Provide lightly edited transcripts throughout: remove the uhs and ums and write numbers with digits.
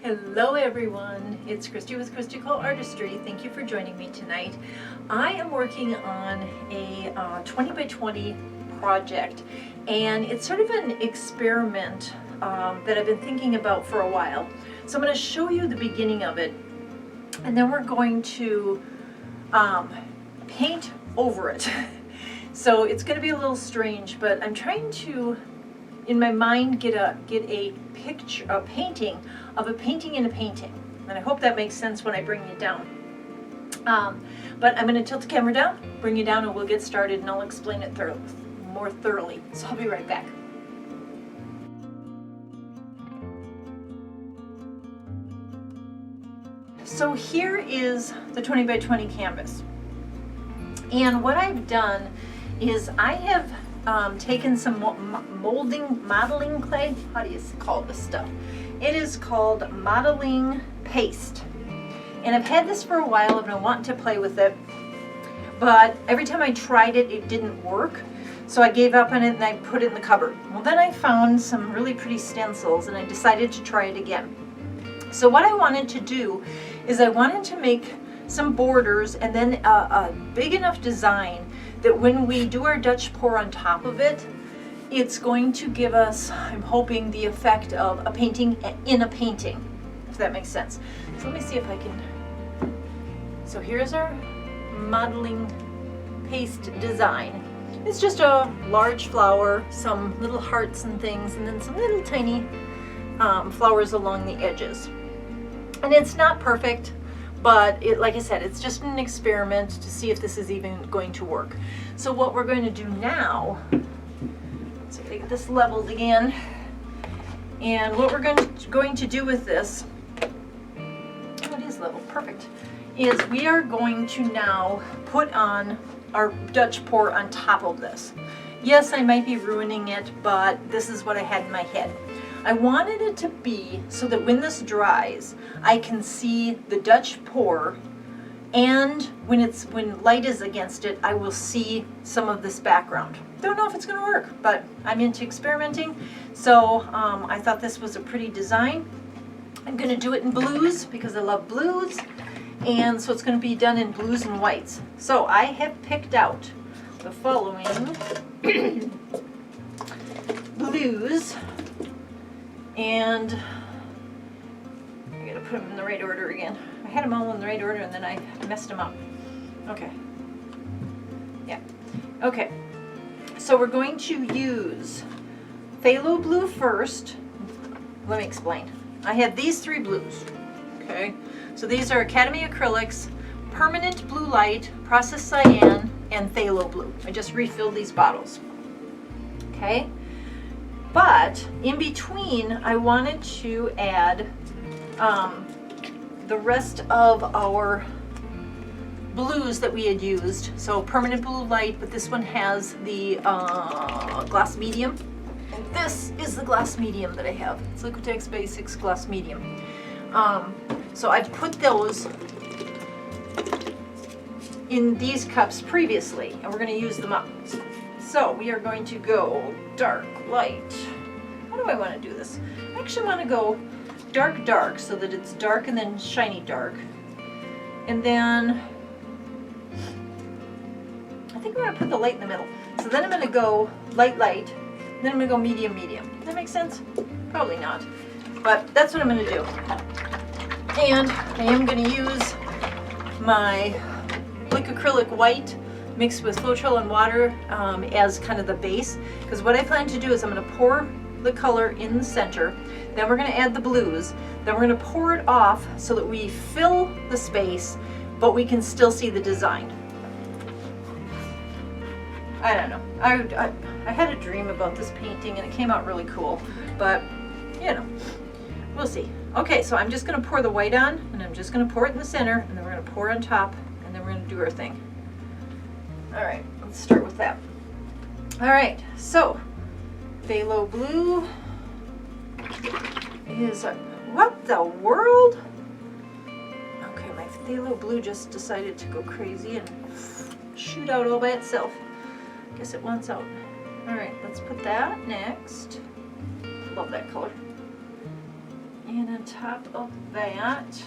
Hello everyone, it's Christy with Christy Artistry. Thank you for joining me tonight. I am working on a 20 by 20 project, and it's sort of an experiment that I've been thinking about for a while. So I'm going to show you the beginning of it, and then we're going to paint over it. So it's going to be a little strange, but I'm trying to, in my mind, get a picture, a painting of a painting in a painting. And I hope that makes sense when I bring it down. But I'm going to tilt the camera down, bring you down, and we'll get started, and I'll explain it more thoroughly. So I'll be right back. So here is the 20 by 20 canvas. And what I've done is I have taken some modeling clay. How do you call this stuff? It is called modeling paste. And I've had this for a while and I want to play with it. But every time I tried it, it didn't work. So I gave up on it and I put it in the cupboard. Well, then I found some really pretty stencils and I decided to try it again. So what I wanted to do is I wanted to make some borders and then a big enough design that when we do our Dutch pour on top of it, it's going to give us, I'm hoping, the effect of a painting in a painting, if that makes sense. So let me see if I can. So here's our modeling paste design. It's just a large flower, some little hearts and things, and then some little tiny flowers along the edges. And it's not perfect, but like I said, it's just an experiment to see if this is even going to work. So what we're going to do now, so I get this leveled again, and what we're going to do with this, oh, it is leveled, perfect, is we are going to now put on our Dutch pour on top of this. Yes, I might be ruining it, but this is what I had in my head. I wanted it to be so that when this dries, I can see the Dutch pour, and when light is against it, I will see some of this background. Don't know if it's going to work, but I'm into experimenting, so I thought this was a pretty design. I'm going to do it in blues because I love blues, and so it's going to be done in blues and whites. So I have picked out the following blues. And I gotta put them in the right order again. I had them all in the right order and then I messed them up. Okay. Yeah. Okay. So we're going to use Thalo Blue first. Let me explain. I have these three blues. Okay. So these are Academy Acrylics, Permanent Blue Light, Processed Cyan, and Thalo Blue. I just refilled these bottles. Okay. But in between, I wanted to add the rest of our blues that we had used. So Permanent Blue Light, but this one has the glass medium. And this is the glass medium that I have. It's Liquitex Basics Glass Medium. So I've put those in these cups previously, and we're going to use them up. So we are going to go dark, light. How do I want to do this? I actually want to go dark, dark, so that it's dark and then shiny dark. And then I think I'm going to put the light in the middle. So then I'm going to go light, light. Then I'm going to go medium, medium. Does that make sense? Probably not. But that's what I'm going to do. And I am going to use my Acrylic white mixed with Floetrol and water as kind of the base, because what I plan to do is I'm going to pour the color in the center, then we're going to add the blues, then we're going to pour it off so that we fill the space but we can still see the design. I don't know, I had a dream about this painting and it came out really cool, but you know, we'll see. Okay, so I'm just going to pour the white on, and I'm just going to pour it in the center, and then we're going to pour on top, and then we're going to do our thing. Alright, let's start with that. Alright, so Thalo Blue is what the world? Okay, my Thalo Blue just decided to go crazy and shoot out all by itself. Guess it wants out. Alright, let's put that next. Love that color. And And on top of that,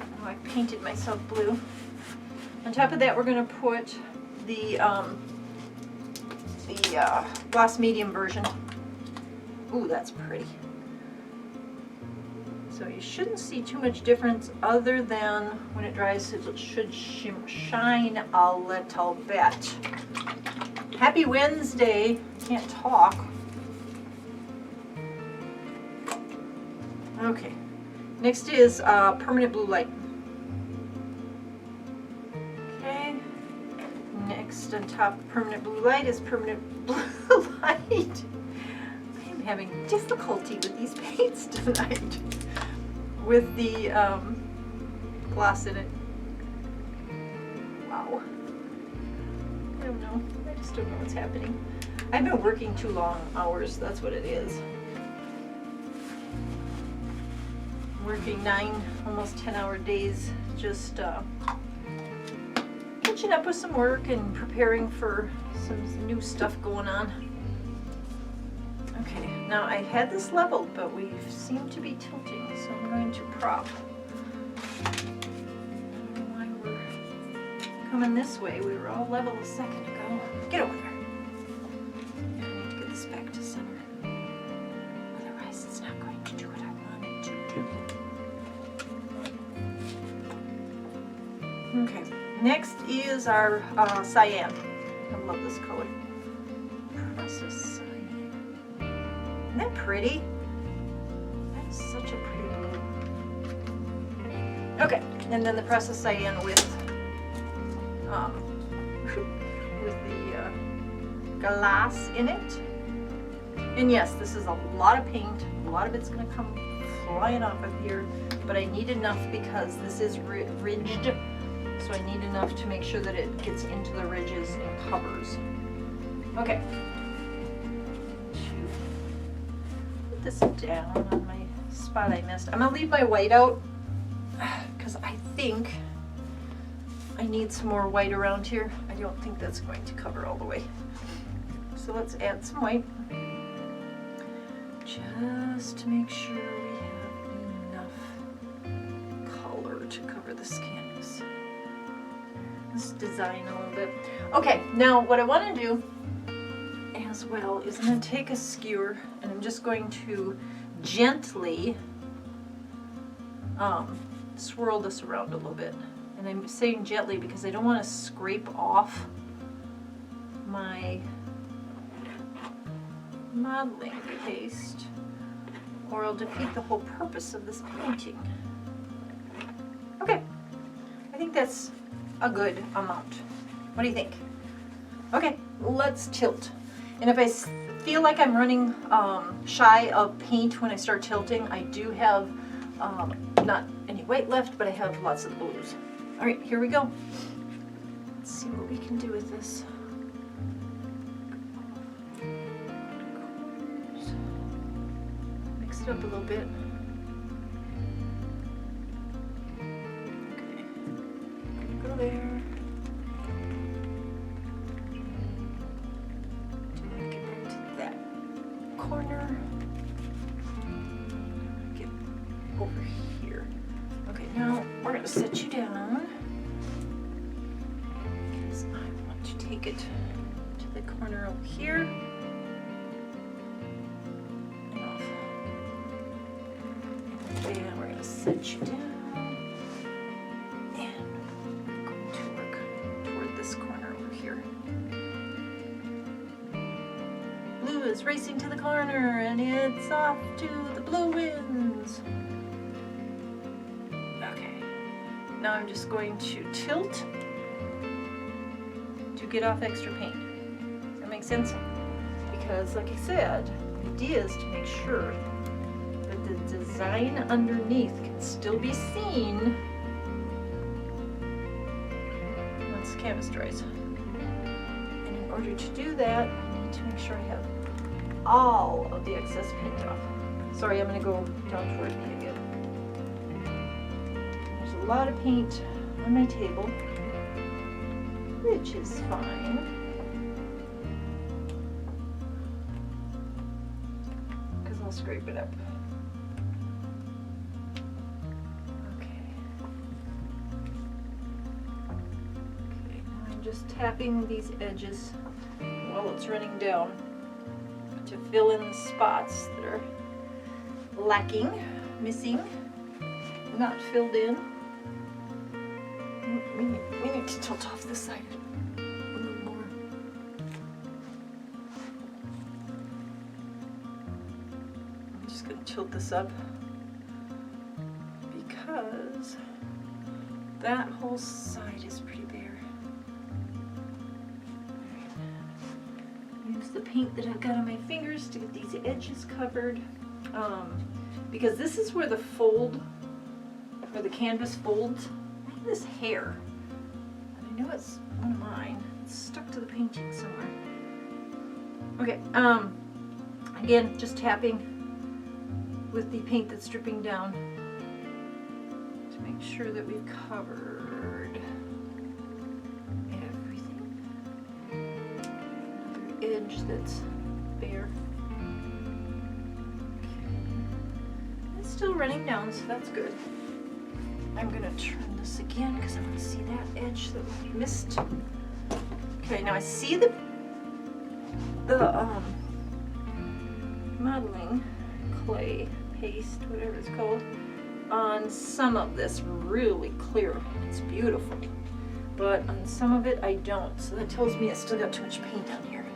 oh, I painted myself blue. On top of that, we're going to put the gloss medium version. Ooh, that's pretty. So you shouldn't see too much difference other than when it dries, it should shine a little bit. Happy Wednesday. Can't talk. Okay. Next is permanent blue light. Okay. Next on top of permanent blue light is permanent blue light. I am having difficulty with these paints tonight. With the gloss in it. Wow. I don't know. I just don't know what's happening. I've been working too long hours. That's what it is. Working 9, almost 10-hour days. Just catching up with some work and preparing for some new stuff going on. Okay, now I had this leveled, but we seem to be tilting, so I'm going to prop. I don't know why we're coming this way. We were all level a second ago. Get over there. Yeah, I need to get this back to center. Otherwise, it's not going to do what I want it to do. Okay, next is our Cyan. I love this color. Process Cyan. Isn't that pretty? That is such a pretty blue. Okay, and then the Process Cyan with the glass in it. And yes, this is a lot of paint. A lot of it's going to come flying off of here, but I need enough because this is ridged, so I need enough to make sure that it gets into the ridges and covers. Okay. Put this down on my spot I missed. I'm going to leave my white out because I think I need some more white around here. I don't think that's going to cover all the way. So let's add some white. Just to make sure we have enough color to cover this canvas. Let's design a little bit. Okay, now what I want to do as well is I'm going to take a skewer and I'm just going to gently swirl this around a little bit. And I'm saying gently because I don't want to scrape off my modeling paste or I'll defeat the whole purpose of this painting. Okay, I think that's a good amount. What do you think? Okay, let's tilt. And if I feel like I'm running shy of paint when I start tilting, I do have not any white left, but I have lots of blues. All right, here we go. Let's see what we can do with this. Mix it up a little bit. Okay, go there. Get back to that corner. Get over here. Okay, now we're going to set you down because I want to take it to the corner over here and off. And we're going to set you down and we're going to work toward this corner over here. Blue is racing to the corner and it's off to the blue winds. Now I'm just going to tilt to get off extra paint. Does that make sense? Because like I said, the idea is to make sure that the design underneath can still be seen once the canvas dries. And in order to do that, I need to make sure I have all of the excess paint off. Sorry, I'm going to go down toward me again. A lot of paint on my table, which is fine. Because I'll scrape it up. just tapping these edges while it's running down to fill in the spots that are lacking, missing, not filled in. We need to tilt off this side a little more. I'm just going to tilt this up because that whole side is pretty bare. Use the paint that I've got on my fingers to get these edges covered. Because this is where the fold, where the canvas folds. Look at this hair. I know it's one of mine. It's stuck to the painting somewhere. Okay, again, just tapping with the paint that's dripping down to make sure that we've covered everything. Another edge that's bare. Still running down, so that's good. I'm gonna turn this again because I want to see that edge that we missed. Okay, now I see the modeling clay paste, whatever it's called, on some of this really clear. It's beautiful, but on some of it I don't. So that tells me I still got too much paint on here.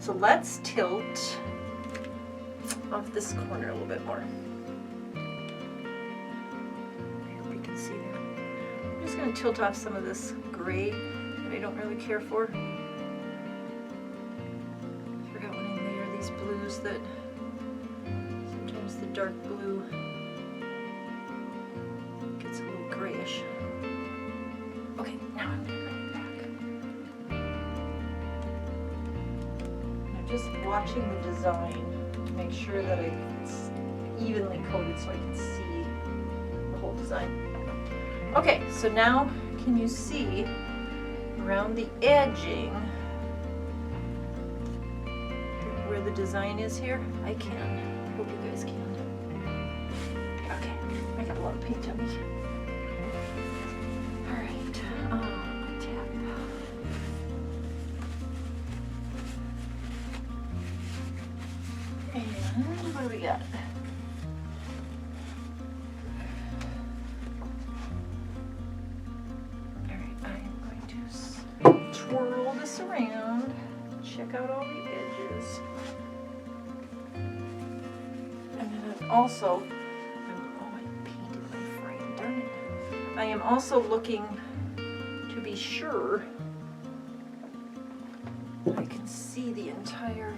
So let's tilt off this corner a little bit more. I'm just going to tilt off some of this gray that I don't really care for. I forgot when I layer these blues that sometimes the dark blue gets a little grayish. Okay, now I'm going to bring it back. I'm just watching the design to make sure that it's evenly coated so I can see the whole design. Okay, so now can you see around the edging where the design is here? I can. I hope you guys can. Okay, I got a lot of paint on me. Alright, tap. And what do we got? Twirl this around, check out all the edges. And then I'm also, I painted my frame, darn it. I am also looking to be sure that I can see the entire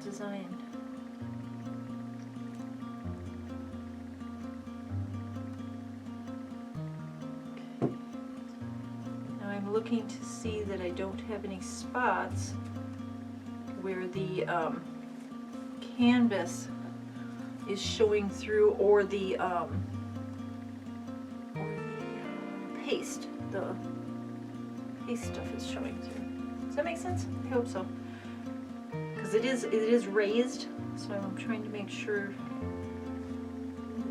design. Looking to see that I don't have any spots where the canvas is showing through, or the paste stuff is showing through. Does that make sense? I hope so. Because it is raised, so I'm trying to make sure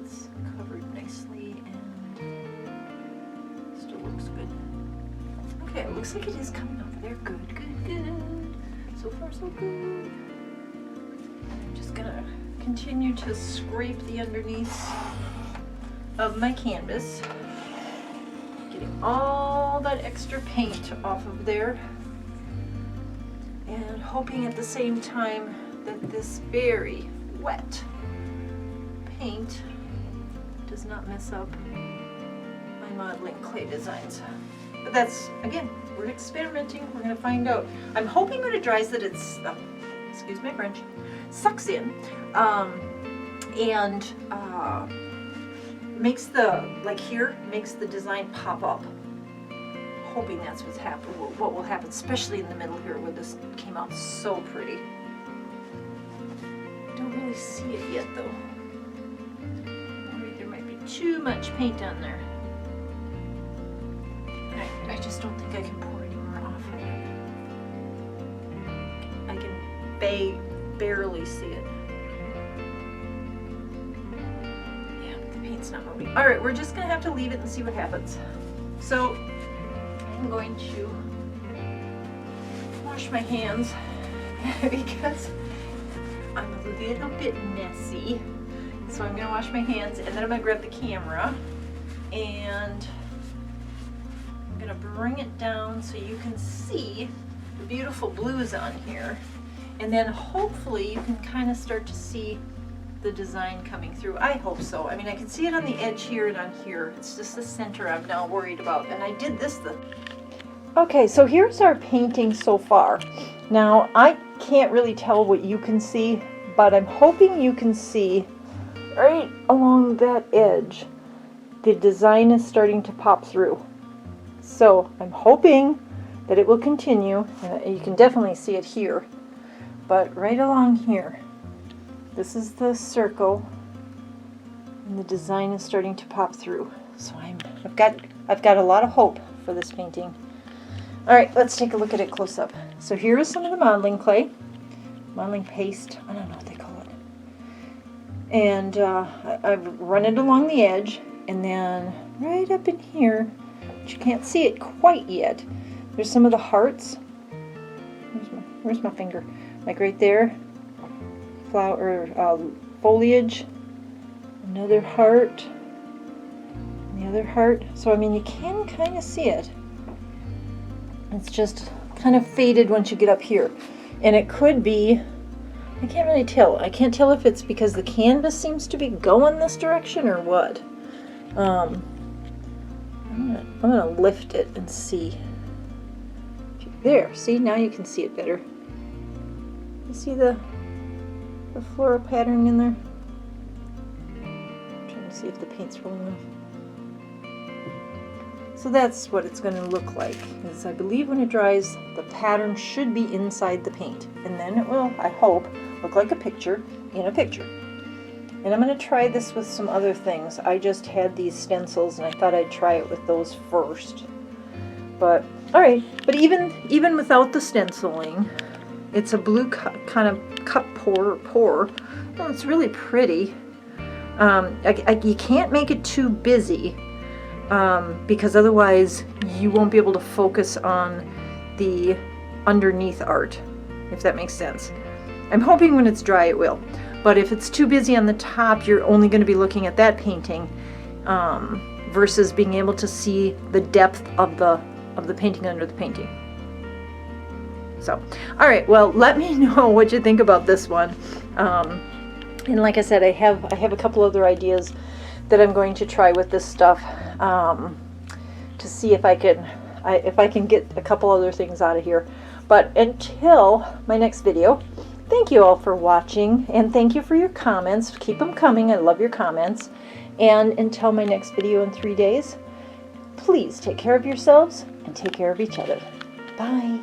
it's covered nicely and still looks good. Okay, it looks like it is coming over there. Good, good, good. So far, so good. I'm just gonna continue to scrape the underneath of my canvas, getting all that extra paint off of there, and hoping at the same time that this very wet paint does not mess up my modeling clay designs. But that's, again, we're experimenting. We're going to find out. I'm hoping when it dries that it's, excuse my French, sucks in and makes the, like here, makes the design pop up. Hoping that's what will happen, especially in the middle here where this came out so pretty. Don't really see it yet though. There might be too much paint on there. I just don't think I can pour any more off of it. I can barely see it. Yeah, the paint It's not moving. All right, we're just gonna have to leave it and see what happens. So I'm going to wash my hands because I'm a little bit messy. So I'm gonna wash my hands and then I'm gonna grab the camera and I'm gonna bring it down so you can see the beautiful blues on here. And then hopefully you can kind of start to see the design coming through. I hope so. I mean, I can see it on the edge here and on here. It's just the center I'm now worried about. And I did this Okay, so here's our painting so far. Now, I can't really tell what you can see, but I'm hoping you can see right along that edge, the design is starting to pop through. So I'm hoping that it will continue, and you can definitely see it here, but right along here, this is the circle, and the design is starting to pop through. So I've got a lot of hope for this painting. All right, let's take a look at it close up. So here is some of the modeling clay, modeling paste, I don't know what they call it. And I've run it along the edge, and then right up in here, but you can't see it quite yet, there's some of the hearts. Where's my finger? Like right there. Flower, foliage, another heart, and the other heart. So I mean, you can kind of see it. It's just kind of faded once you get up here, and it could be, I can't really tell. I can't tell if it's because the canvas seems to be going this direction or what. I'm gonna lift it and see. There, see, now you can see it better. You see the floral pattern in there? I'm trying to see if the paint's rolling off. So that's what it's going to look like. Is I believe when it dries, the pattern should be inside the paint, and then it will, I hope, look like a picture in a picture. And I'm going to try this with some other things. I just had these stencils, and I thought I'd try it with those first. But all right, but even without the stenciling, it's a blue kind of cup pour. Oh, it's really pretty. You can't make it too busy because otherwise you won't be able to focus on the underneath art, if that makes sense. I'm hoping when it's dry it will. But if it's too busy on the top, you're only going to be looking at that painting versus being able to see the depth of the painting under the painting. So, all right, well, let me know what you think about this one. And like I said, I have a couple other ideas that I'm going to try with this stuff to see if I can get a couple other things out of here. But until my next video, thank you all for watching, and thank you for your comments. Keep them coming. I love your comments. And until my next video in 3 days, please take care of yourselves and take care of each other. Bye.